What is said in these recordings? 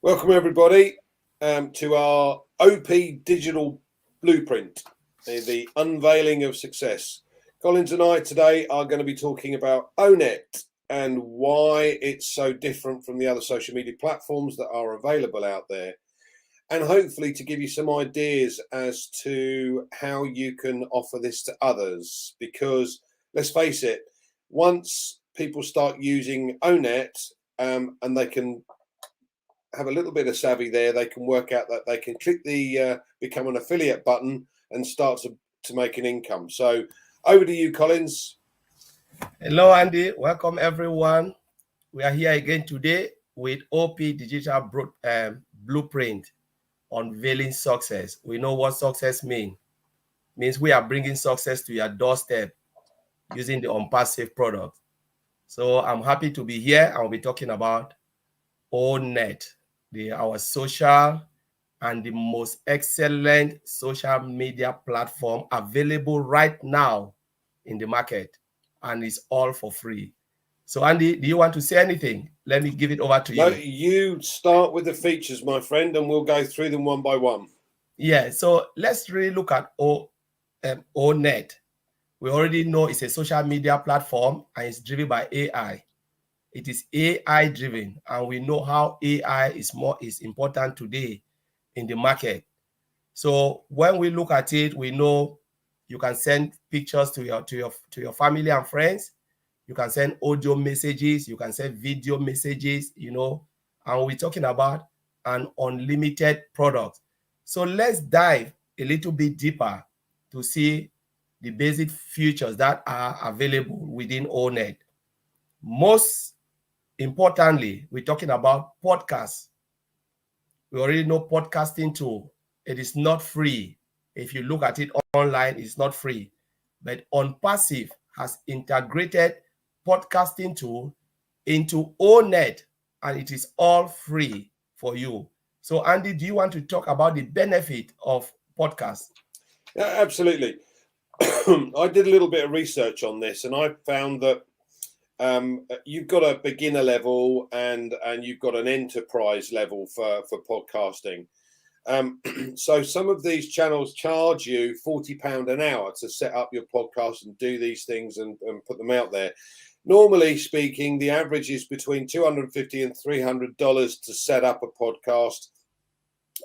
Welcome everybody to our OP Digital Blueprint, the unveiling of success. Collins and I today are going to be talking about ONET and why it's so different from the other social media platforms that are available out there, and hopefully to give you some ideas as to how you can offer this to others, because let's face it, once people start using ONET and they can have a little bit of savvy there, they can work out that they can click the become an affiliate button and start to make an income. So over to you, Collins. Hello, Andy. Welcome, everyone. We are here again today with OP Digital Blueprint, unveiling success. We know what success means. Means we are bringing success to your doorstep using the OnPassive product. So I'm happy to be here. I'll be talking about ONET, our social and the most excellent social media platform available right now in the market, and it's all for free. So Andy, do you want to say anything? Let me give it over to you. No, you start with the features, my friend, and we'll go through them one by one. Yeah, so let's really look at ONET. We already know it's a social media platform and it's driven by AI. It is AI driven, and we know how AI is important today in the market. So when we look at it, we know you can send pictures to your family and friends. You can send audio messages. You can send video messages. And we're talking about an unlimited product. So let's dive a little bit deeper to see the basic features that are available within ONET. Most importantly, we're talking about podcasts. We already know podcasting tool. It is not free. If you look at it online, it's not free. But OnPassive has integrated podcasting tool into ONET, and it is all free for you. So Andy, do you want to talk about the benefit of podcasts? Yeah, absolutely. I did a little bit of research on this, and I found that you've got a beginner level and you've got an enterprise level for podcasting. So some of these channels charge you £40 an hour to set up your podcast and do these things and put them out there. Normally speaking, the average is between $250 and $300 to set up a podcast,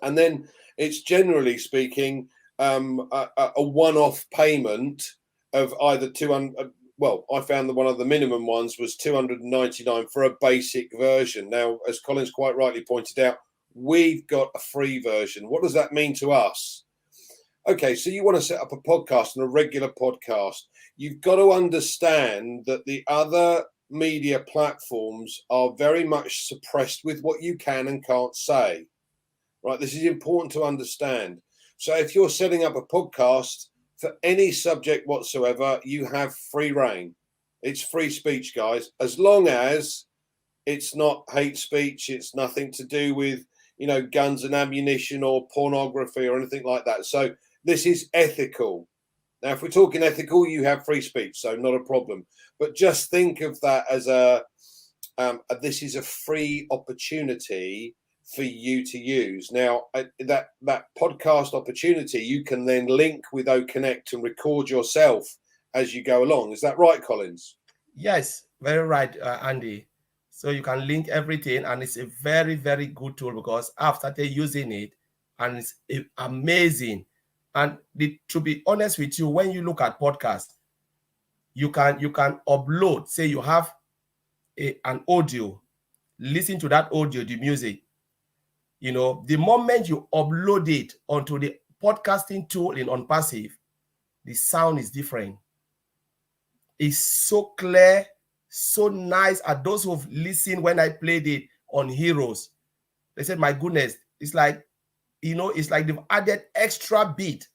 and then it's generally speaking a one-off payment of either 200. Well, I found that one of the minimum ones was $299 for a basic version. Now, as Collins quite rightly pointed out, we've got a free version. What does that mean to us? Okay, so you want to set up a podcast and a regular podcast. You've got to understand that the other media platforms are very much suppressed with what you can and can't say. Right? This is important to understand. So if you're setting up a podcast for any subject whatsoever, you have free reign. It's free speech, guys, as long as it's not hate speech. It's nothing to do with, guns and ammunition or pornography or anything like that. So this is ethical. Now, if we're talking ethical, you have free speech, so not a problem. But just think of that as this is a free opportunity for you to use. Now, that podcast opportunity, you can then link with OCONNECT and record yourself as you go along. Is that right, Collins? Yes, very right, Andy. So you can link everything, and it's a very, very good tool because I've started using it, and it's amazing. And to be honest with you, when you look at podcasts, you can upload. Say you have an audio, listen to that audio, the music. The moment you upload it onto the podcasting tool in OnPassive, the sound is different. It's so clear, so nice. And those who've listened when I played it on Heroes, they said, my goodness, it's like they've added extra beat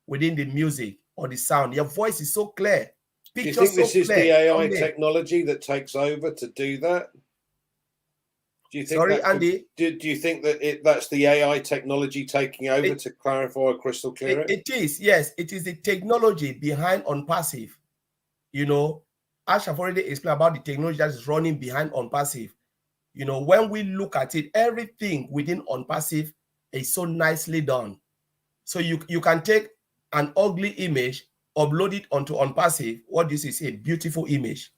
within the music or the sound. Your voice is so clear. Do you think this is the AI technology that takes over to do that? Do you think Sorry, Andy? Do you think that that's the AI technology taking over to clarify crystal clear it? It is, yes. It is the technology behind OnPassive. Ash have already explained about the technology that is running behind OnPassive. You know, when we look at it, everything within OnPassive is so nicely done. So you can take an ugly image, upload it onto OnPassive. What this is a beautiful image.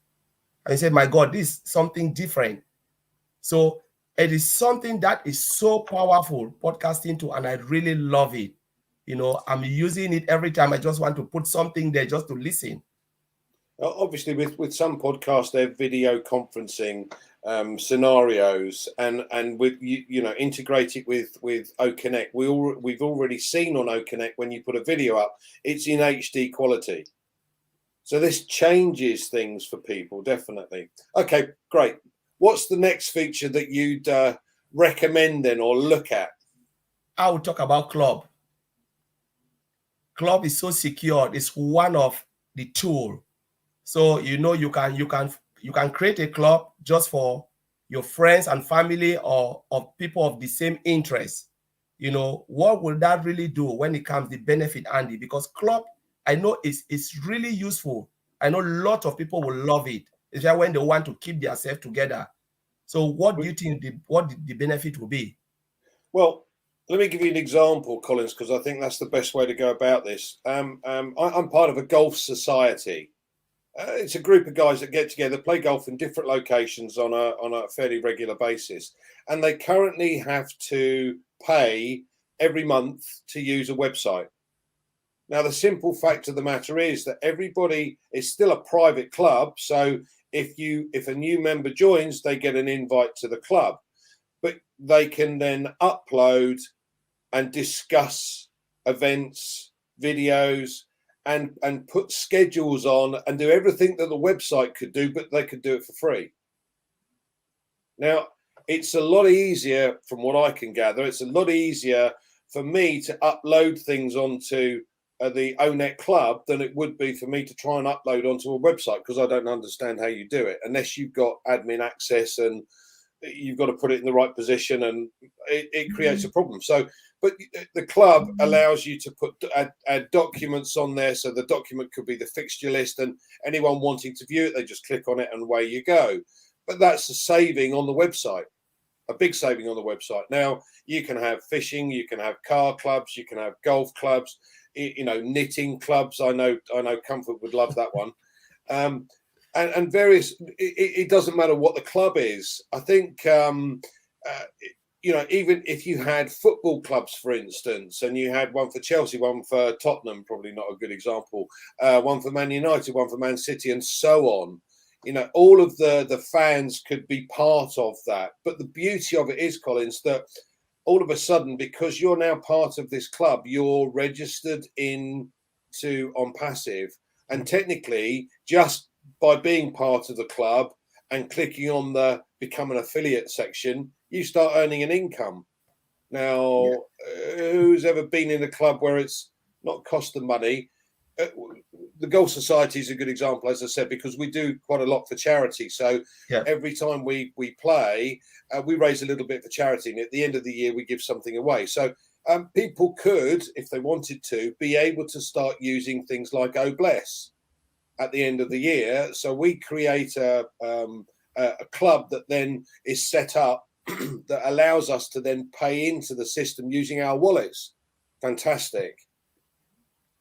And you say, my God, this is something different. So it is something that is so powerful, podcasting too, and I really love it. You know, I'm using it every time. I just want to put something there just to listen. Obviously, with some podcasts, they're video conferencing scenarios, and with you know, integrate it with OCONNECT. We've already seen on OCONNECT, when you put a video up, it's in HD quality. So this changes things for people, definitely. Okay, great. What's the next feature that you'd recommend then, or look at? I will talk about Club. Club is so secure. It's one of the tools. So you know, you can create a club just for your friends and family, or people of the same interest. You know, what will that really do when it comes to benefit, Andy? Because Club, I know it's really useful. I know a lot of people will love it, especially when they want to keep themselves together. So what do you think the benefit will be? Well, let me give you an example, Collins, because I think that's the best way to go about this. I'm part of a golf society. It's a group of guys that get together, play golf in different locations on a fairly regular basis, and they currently have to pay every month to use a website. Now, the simple fact of the matter is that everybody is still a private club, so if a new member joins, they get an invite to the club, but they can then upload and discuss events, videos, and put schedules on and do everything that the website could do, but they could do it for free. Now, it's a lot easier, from what I can gather, it's a lot easier for me to upload things onto the O-Net Club than it would be for me to try and upload onto a website, because I don't understand how you do it unless you've got admin access and you've got to put it in the right position, and it creates a problem. So, but the club allows you to add documents on there. So the document could be the fixture list, and anyone wanting to view it, they just click on it and away you go. But that's a saving on the website, a big saving on the website. Now, you can have fishing, you can have car clubs, you can have golf clubs, you know, knitting clubs. I know Comfort would love that one. And various, it doesn't matter what the club is. I think, you know, even if you had football clubs, for instance, and you had one for Chelsea, one for Tottenham, probably not a good example, one for Man United, one for Man City, and so on, you know, all of the fans could be part of that. But the beauty of it is, Collins, that all of a sudden, because you're now part of this club, you're registered into OnPassive, and technically, just by being part of the club and clicking on the become an affiliate section, you start earning an income. Now, who's ever been in a club where it's not cost them money? The Golf Society is a good example, as I said, because we do quite a lot for charity. So every time we play, we raise a little bit for charity, and at the end of the year, we give something away. So people could, if they wanted to, be able to start using things like O-Bless at the end of the year. So we create a club that then is set up that allows us to then pay into the system using our wallets. Fantastic.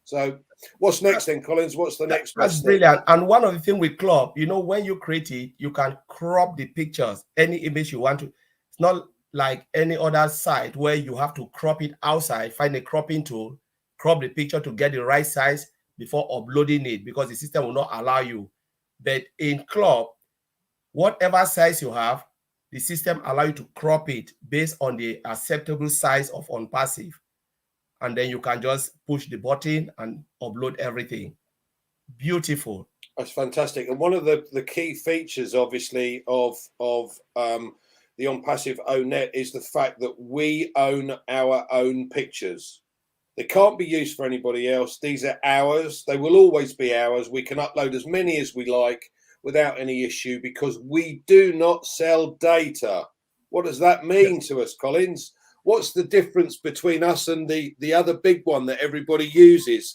So what's next then, Collins? What's the next? That's brilliant. And one of the things with Club, you know, when you create it, you can crop the pictures, any image you want to. It's not like any other site where you have to crop it outside, find a cropping tool, crop the picture to get the right size before uploading it, because the system will not allow you. But in Club, whatever size you have, the system allows you to crop it based on the acceptable size of OnPassive. And then you can just push the button and upload everything. Beautiful. That's fantastic. And one of the key features, obviously, of the OnPassive O-Net is the fact that we own our own pictures. They can't be used for anybody else. These are ours. They will always be ours. We can upload as many as we like without any issue, because we do not sell data. What does that mean to us, Collins? What's the difference between us and the other big one that everybody uses?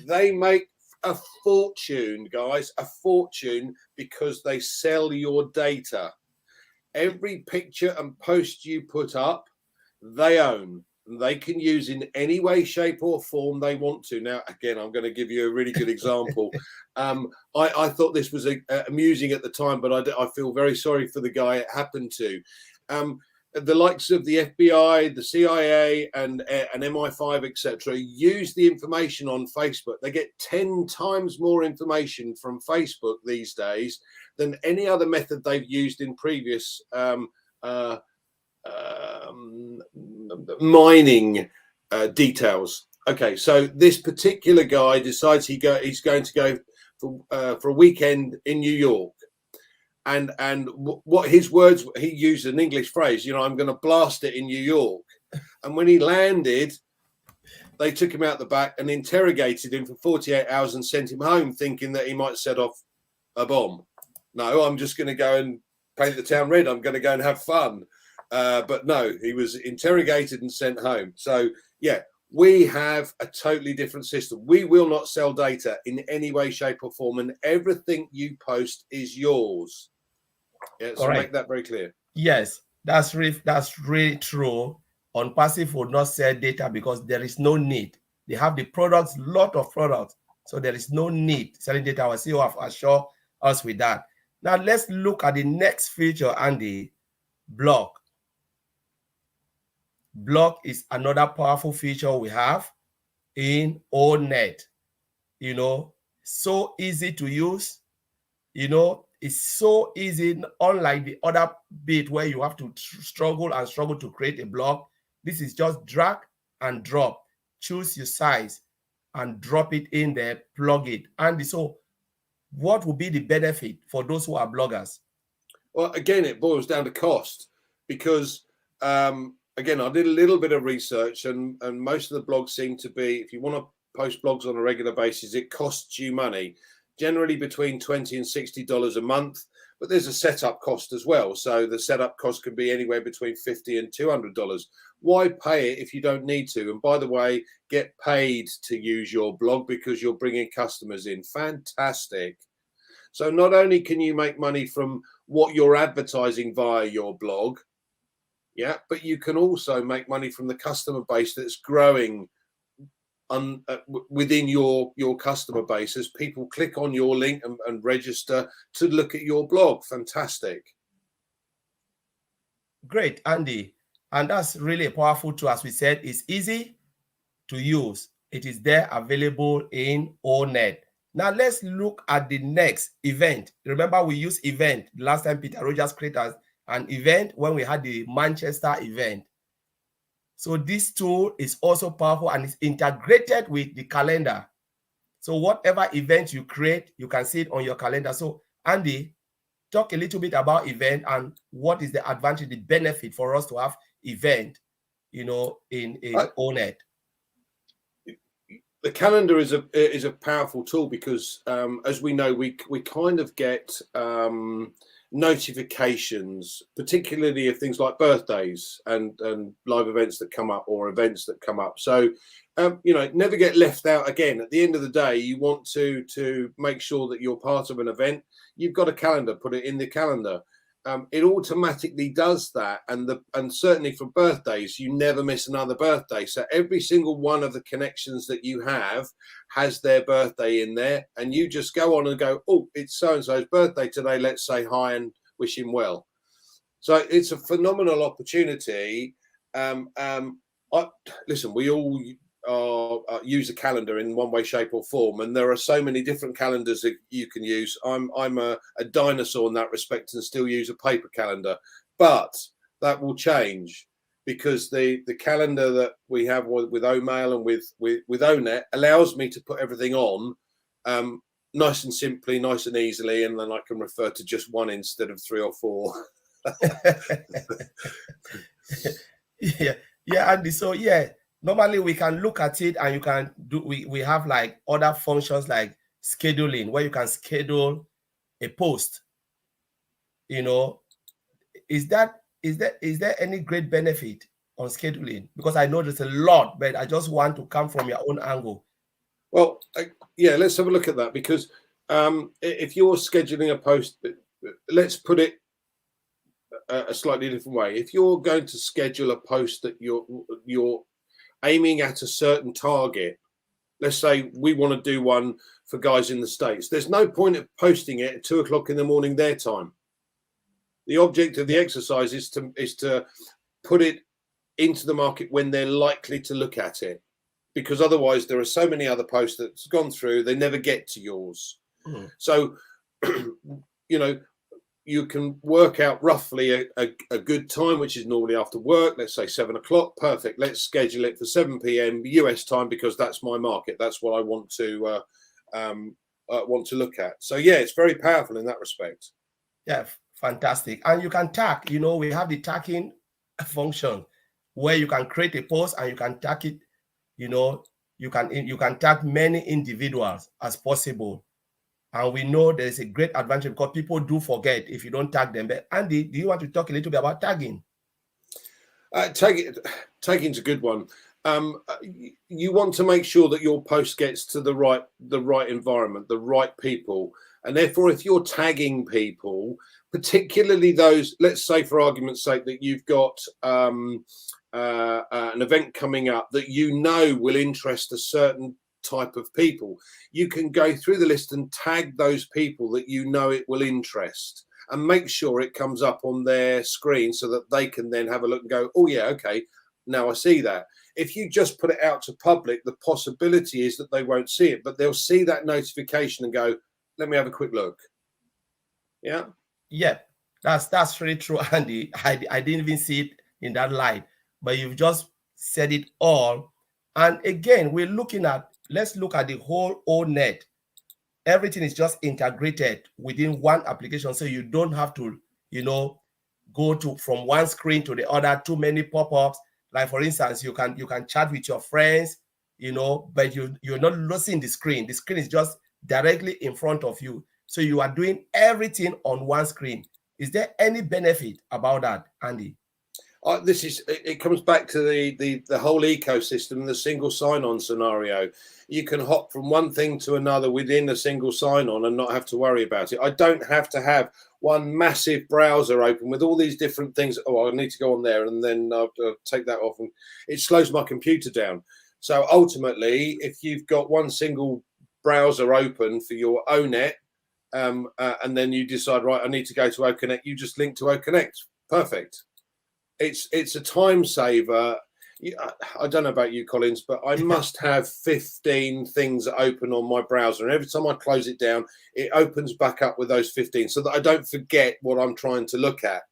They make a fortune, guys, a fortune, because they sell your data. every picture and post you put up, they own. They can use in any way, shape, or form they want to. Now, again, I'm going to give you a really good example. I thought this was amusing at the time, but I feel very sorry for the guy it happened to. The likes of the FBI, the CIA, and MI5, etc., use the information on Facebook. They get 10 times more information from Facebook these days than any other method they've used in previous mining details. Okay, so this particular guy decides he's going to go for a weekend in New York. And what his words, he used an English phrase, I'm going to blast it in New York. And when he landed, they took him out the back and interrogated him for 48 hours and sent him home, thinking that he might set off a bomb. No, I'm just going to go and paint the town red. I'm going to go and have fun. But no, he was interrogated and sent home. So, yeah, we have a totally different system. We will not sell data in any way, shape, or form, and everything you post is yours. Yeah, so make that very clear. Yes, that's really true. OnPassive will not sell data because there is no need. They have the products, lot of products, so there is no need selling data. Our CEO have assured us with that. Now let's look at the next feature, Andy. Blog. Blog is another powerful feature we have in ONET. So easy to use. It's so easy, unlike the other bit where you have to struggle to create a blog. This is just drag and drop. Choose your size and drop it in there, plug it. And so what will be the benefit for those who are bloggers? Well, again, it boils down to cost because, again, I did a little bit of research and most of the blogs seem to be, if you want to post blogs on a regular basis, it costs you money. Generally between $20 and $60 a month, but there's a setup cost as well. So the setup cost can be anywhere between $50 and $200. Why pay it if you don't need to? And by the way, get paid to use your blog because you're bringing customers in. Fantastic. So not only can you make money from what you're advertising via your blog, yeah, but you can also make money from the customer base that's growing within your customer base as people click on your link and register to look at your blog. Fantastic. Great, Andy. And that's really powerful too. As we said, it's easy to use. It is there available in ONET. Now let's look at the next event. Remember, we used event last time. Peter Rogers created an event when we had the Manchester event. So this tool is also powerful and it's integrated with the calendar. So whatever event you create, you can see it on your calendar. So Andy, talk a little bit about event and what is the advantage, the benefit for us to have event, in ONET. The calendar is a powerful tool because, as we know, we kind of get notifications, particularly of things like birthdays and live events that come up or events that come up. So, never get left out again. At the end of the day, you want to make sure that you're part of an event. You've got a calendar, put it in the calendar. It automatically does that. And certainly for birthdays, you never miss another birthday. So every single one of the connections that you have has their birthday in there. And you just go on and go, oh, it's so-and-so's birthday today. Let's say hi and wish him well. So it's a phenomenal opportunity. Listen, we all use a calendar in one way, shape or form. And there are so many different calendars that you can use. I'm a dinosaur in that respect and still use a paper calendar, but that will change because the calendar that we have with OMail and with ONET allows me to put everything on nice and simply, nice and easily. And then I can refer to just one instead of 3 or 4. Yeah, Andy. So normally we can look at it and you can do, we have like other functions like scheduling where you can schedule a post. Is there any great benefit on scheduling? Because I know there's a lot, but I just want to come from your own angle. Well, let's have a look at that because if you're scheduling a post, let's put it a slightly different way. If you're going to schedule a post that you're aiming at a certain target, let's say we want to do one for guys in the States, there's no point of posting it at 2 o'clock in the morning their time. The object of the exercise is to put it into the market when they're likely to look at it, because otherwise there are so many other posts that's gone through, they never get to yours. So you know, you can work out roughly a good time, which is normally after work. Let's say 7 o'clock. Perfect. Let's schedule it for 7 p.m. US time, because that's my market. That's what I want to look at. So yeah, it's very powerful in that respect. Yeah, fantastic. And you can tag. You know, we have the tagging function where you can create a post and you can tag it. You know, you can tag many individuals as possible. And we know there's a great advantage because people do forget if you don't tag them. But Andy, do you want to talk a little bit about tagging? Tagging's a good one. You want to make sure that your post gets to the right environment, the right people. And therefore, if you're tagging people, particularly those, let's say for argument's sake, that you've got an event coming up that you know will interest a certain type of people, you can go through the list and tag those people that you know it will interest, and make sure it comes up on their screen so that they can then have a look and go, oh yeah, okay, now I see that. If you just put it out to public, the possibility is that they won't see it, but they'll see that notification and go, let me have a quick look. Yeah, that's really true, Andy. I didn't even see it in that light, but you've just said it all. And again, we're looking at, let's look at the whole O-Net. Everything is just integrated within one application, so you don't have to, you know, go to from one screen to the other, too many pop-ups. Like for instance, you can chat with your friends, you know, but you're not losing the screen. The screen is just directly in front of you, so you are doing everything on one screen. Is there any benefit about that, Andy? It comes back to the whole ecosystem, the single sign-on scenario. You can hop from one thing to another within a single sign-on and not have to worry about it. I don't have to have one massive browser open with all these different things. Oh, I need to go on there, and then I'll take that off, and it slows my computer down. So ultimately, if you've got one single browser open for your O-Net, and then you decide, right, I need to go to OCONNECT, you just link to OCONNECT. Perfect. It's a time saver. I don't know about you, Collins, but I must have 15 things open on my browser, and every time I close it down, it opens back up with those 15, so that I don't forget what I'm trying to look at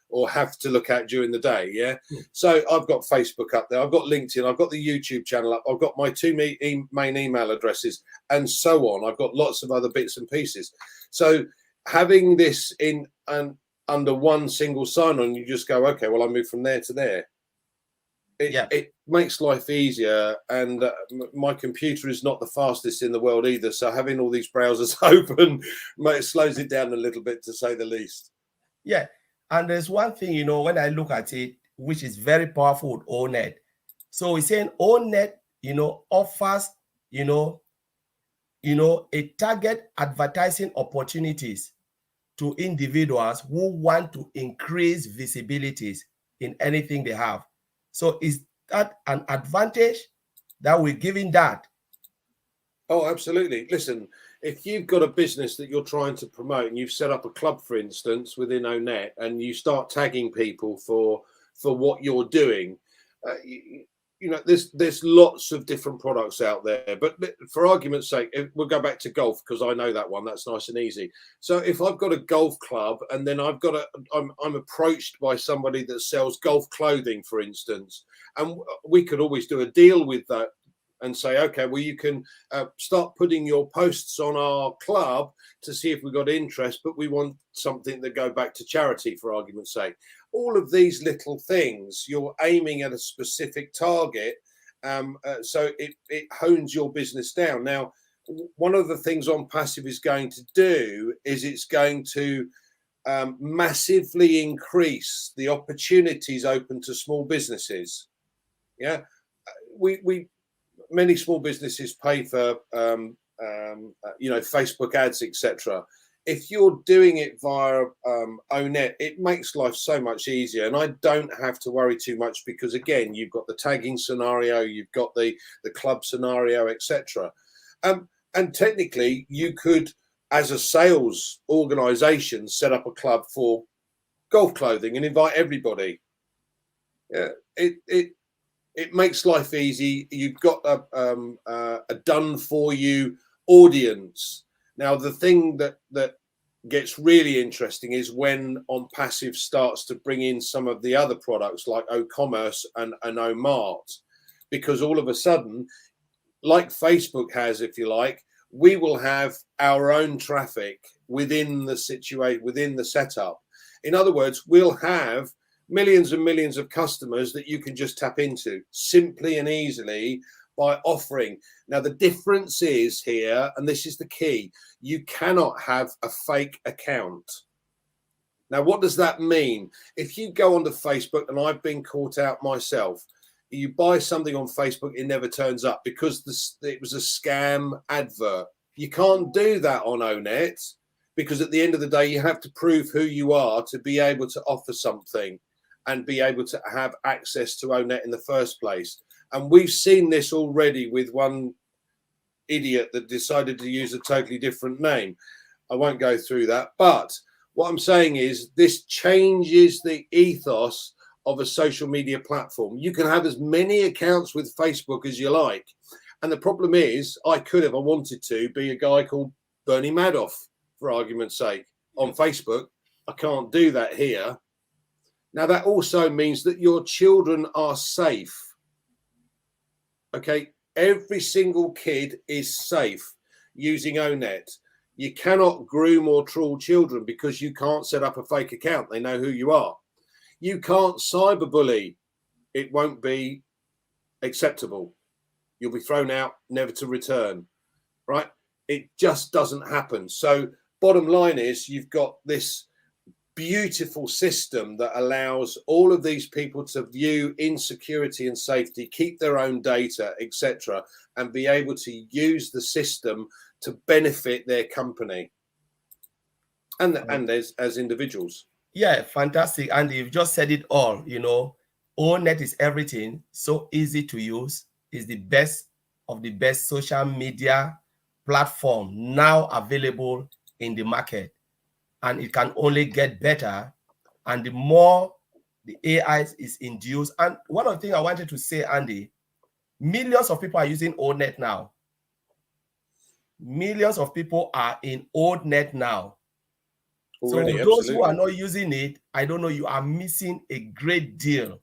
or have to look at during the day. Yeah. So I've got Facebook up there, I've got LinkedIn, I've got the YouTube channel up, I've got my two main email addresses, and so on. I've got lots of other bits and pieces. So having this in under one single sign-on, you just go, okay, well, I move from there to there. It makes life easier, and my computer is not the fastest in the world either, so having all these browsers open slows it down a little bit, to say the least. Yeah, and there's one thing, you know, when I look at it, which is very powerful with O-Net. So we're saying O-Net, you know, offers, you know, a target advertising opportunities to individuals who want to increase visibilities in anything they have. So is that an advantage that we're giving that? Oh, absolutely. Listen, if you've got a business that you're trying to promote, and you've set up a club, for instance, within O-Net, and you start tagging people for what you're doing, you know, there's lots of different products out there. But for argument's sake, we'll go back to golf, because I know that one. That's nice and easy. So if I've got a golf club, and then I'm approached by somebody that sells golf clothing, for instance, and we could always do a deal with that and say, okay, well, you can start putting your posts on our club to see if we got interest, but we want something that go back to charity, for argument's sake. All of these little things, you're aiming at a specific target, so it hones your business down. Now, one of the things OnPassive is going to do is it's going to massively increase the opportunities open to small businesses. Yeah, many small businesses pay for you know, Facebook ads, etc. if you're doing it via ONET, it makes life so much easier, and I don't have to worry too much because, again, you've got the tagging scenario, you've got the club scenario, etc. And technically, you could, as a sales organization, set up a club for golf clothing and invite everybody. Yeah, it makes life easy. You've got a done for you audience. Now, the thing that gets really interesting is when OnPassive starts to bring in some of the other products like O-Commerce and O-Mart, because all of a sudden, like Facebook has, if you like, we will have our own traffic within the situation, within the setup. In other words, we'll have millions and millions of customers that you can just tap into simply and easily by offering. Now, the difference is here, and this is the key, you cannot have a fake account. Now, what does that mean? If you go onto Facebook, and I've been caught out myself, you buy something on Facebook, it never turns up because it was a scam advert. You can't do that on ONET because at the end of the day, you have to prove who you are to be able to offer something and be able to have access to ONET in the first place. And we've seen this already with one idiot that decided to use a totally different name. I won't go through that. But what I'm saying is this changes the ethos of a social media platform. You can have as many accounts with Facebook as you like. And the problem is, I could, if I wanted to, be a guy called Bernie Madoff, for argument's sake, on Facebook. I can't do that here. Now, that also means that your children are safe. Okay, every single kid is safe using ONET. You cannot groom or troll children because you can't set up a fake account. They know who you are. You can't cyberbully. It won't be acceptable. You'll be thrown out, never to return, right? It just doesn't happen. So bottom line is you've got this beautiful system that allows all of these people to view in security and safety, keep their own data, etc., and be able to use the system to benefit their company and as individuals. Yeah, fantastic. And you've just said it all. You know, ONET is everything, so easy to use, is the best of the best social media platform now available in the market. And it can only get better. And the more the AI is induced. And one of the things I wanted to say, Andy, millions of people are using ONET now. Millions of people are in ONET now. Already, so those who are not using it, I don't know, you are missing a great deal.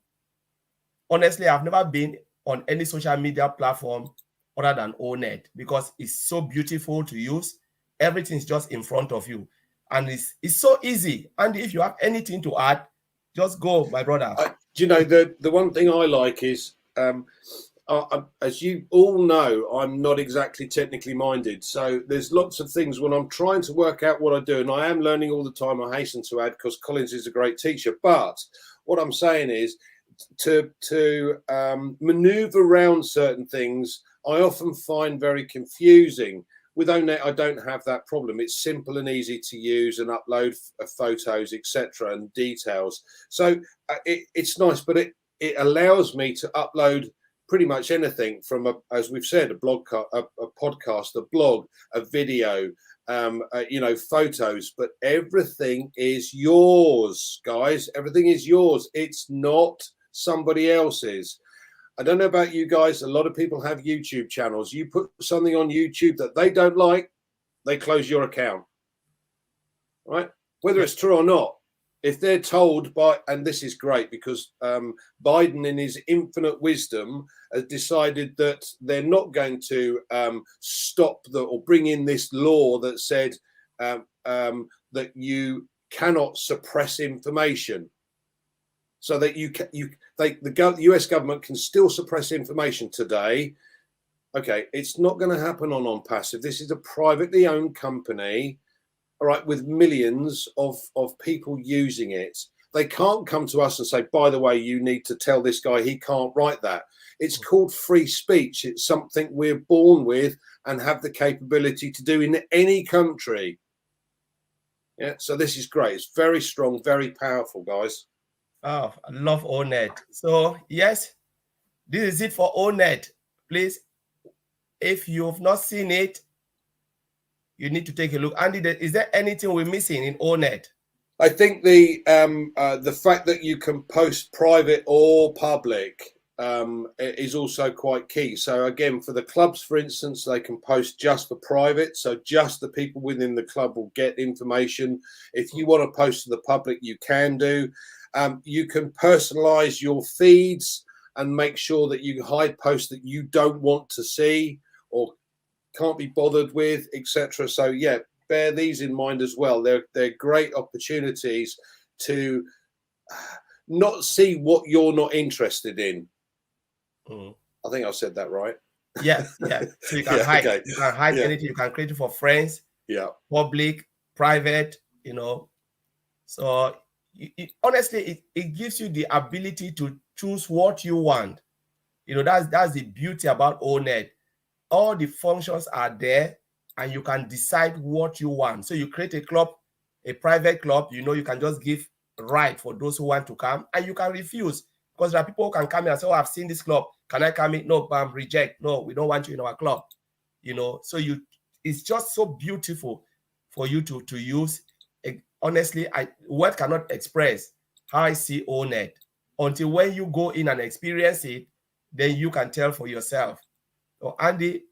Honestly, I've never been on any social media platform other than ONET because it's so beautiful to use. Everything's just in front of you. And it's so easy. And if you have anything to add, just go, my brother. Do you know, the one thing I like is, as you all know, I'm not exactly technically minded. So there's lots of things when I'm trying to work out what I do, and I am learning all the time, I hasten to add, because Collins is a great teacher. But what I'm saying is to maneuver around certain things, I often find very confusing. With ONET, I don't have that problem. It's simple and easy to use and upload photos, etc., and details. So it's nice, but it allows me to upload pretty much anything from, as we've said, a podcast, a blog, a video, you know, photos. But everything is yours, guys. Everything is yours. It's not somebody else's. I don't know about you guys. A lot of people have YouTube channels. You put something on YouTube that they don't like, they close your account, right? Whether it's true or not, if they're told by, and this is great because Biden in his infinite wisdom has decided that they're not going to stop or bring in this law that said that you cannot suppress information. So that the US government can still suppress information today. Okay, it's not going to happen on OnPassive. This is a privately owned company, all right, with millions of people using it. They can't come to us and say, by the way, you need to tell this guy he can't write that. It's called free speech. It's something we're born with and have the capability to do in any country. Yeah, so this is great. It's very strong, very powerful, guys. Oh, I love O-Net. So yes, this is it for O-Net. Please, if you've not seen it, you need to take a look. Andy, is there anything we're missing in O-Net? I think the fact that you can post private or public is also quite key. So again, for the clubs, for instance, they can post just for private. So just the people within the club will get information. If you want to post to the public, you can do. You can personalize your feeds and make sure that you hide posts that you don't want to see or can't be bothered with, etc. So yeah, bear these in mind as well. They're great opportunities to not see what you're not interested in. I think I said that right. Yeah. So you can hide. Okay. You can hide anything. You can create it for friends. Yeah. Public, private. You know. So honestly, it gives you the ability to choose what you want. You know, that's the beauty about O-Net. All the functions are there, and you can decide what you want. So you create a club, a private club. You know, you can just give right for those who want to come, and you can refuse, because there are people who can come in and say, "Oh, I've seen this club. Can I come in?" No, reject. No, we don't want you in our club. You know, so it's just so beautiful for you to use. Honestly, word cannot express how I see O-Net. Until when you go in and experience it, then you can tell for yourself. So Andy,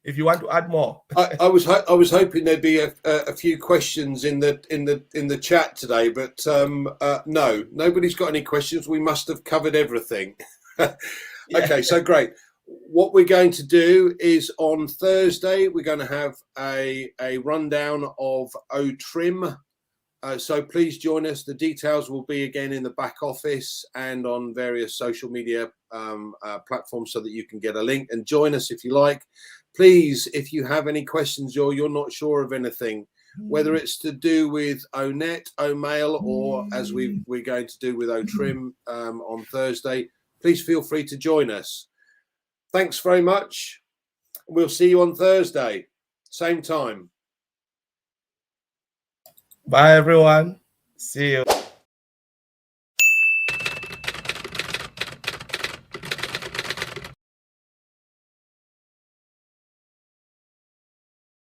if you want to add more. I was hoping there'd be a few questions in the chat today, but no, nobody's got any questions. We must have covered everything. Okay, so great. What we're going to do is on Thursday we're going to have a rundown of O-Trim. So please join us. The details will be again in the back office and on various social media platforms, so that you can get a link and join us if you like. Please, if you have any questions or you're not sure of anything, whether it's to do with O-Net, O-Mail, or as we're going to do with O-Trim on Thursday, please feel free to join us. Thanks very much. We'll see you on Thursday, same time. Bye, everyone. See you.